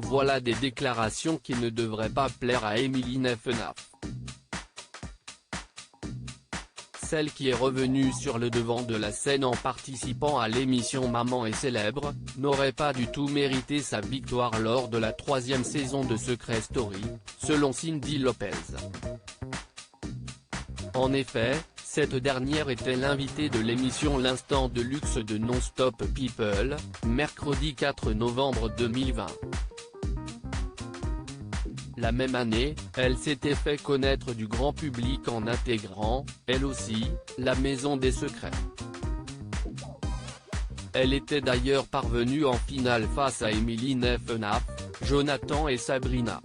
Voilà des déclarations qui ne devraient pas plaire à Émilie Nefnaf. Celle qui est revenue sur le devant de la scène en participant à l'émission Maman est célèbre, n'aurait pas du tout mérité sa victoire lors de la 3e saison de Secret Story, selon Cyndi Lopez. En effet, cette dernière était l'invitée de l'émission L'Instant de luxe de Non-Stop People, mercredi 4 novembre 2020. La même année, elle s'était fait connaître du grand public en intégrant, elle aussi, la Maison des Secrets. Elle était d'ailleurs parvenue en finale face à Émilie Nefnaf, Jonathan et Sabrina.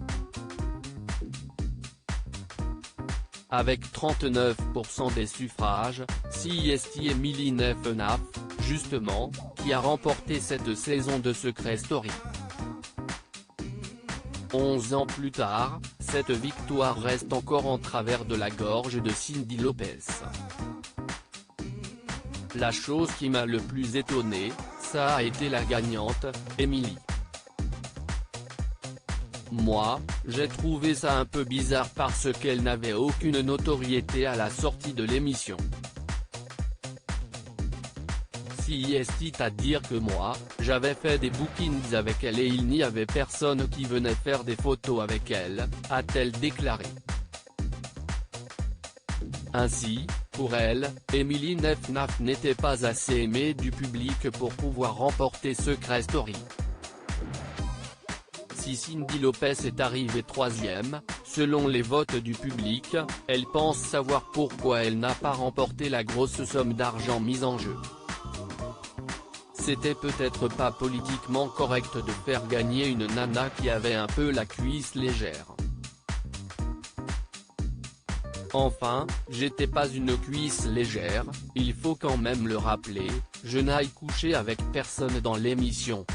Avec 39% des suffrages, c'est Émilie Nefnaf, justement, qui a remporté cette saison de Secret Story. 11 ans plus tard, cette victoire reste encore en travers de la gorge de Cyndi Lopez. La chose qui m'a le plus étonné, ça a été la gagnante, Émilie. Moi, j'ai trouvé ça un peu bizarre parce qu'elle n'avait aucune notoriété à la sortie de l'émission. C'est-à-dire que moi, j'avais fait des bookings avec elle et il n'y avait personne qui venait faire des photos avec elle, a-t-elle déclaré. Ainsi, pour elle, Émilie Nefnaf n'était pas assez aimée du public pour pouvoir remporter Secret Story. Si Cyndi Lopez est arrivée 3e, selon les votes du public, elle pense savoir pourquoi elle n'a pas remporté la grosse somme d'argent mise en jeu. C'était peut-être pas politiquement correct de faire gagner une nana qui avait un peu la cuisse légère. Enfin, j'étais pas une cuisse légère, il faut quand même le rappeler, je n'aille coucher avec personne dans l'émission.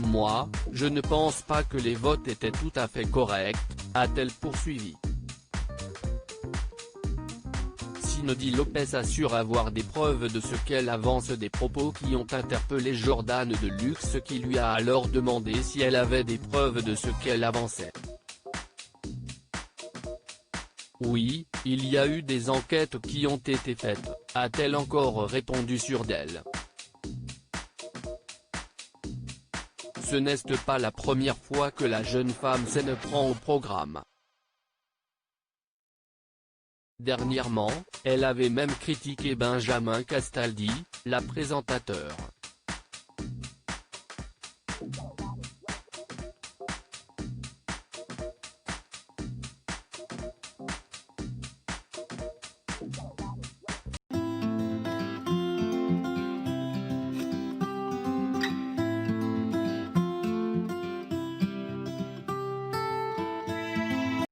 Moi, je ne pense pas que les votes étaient tout à fait corrects, a-t-elle poursuivi. Cyndi Lopez assure avoir des preuves de ce qu'elle avance, des propos qui ont interpellé Jordan de Luxe qui lui a alors demandé si elle avait des preuves de ce qu'elle avançait. Oui, il y a eu des enquêtes qui ont été faites, a-t-elle encore répondu sur d'elle. Ce n'est pas la première fois que la jeune femme s'en prend au programme. Dernièrement, elle avait même critiqué Benjamin Castaldi, la présentateur.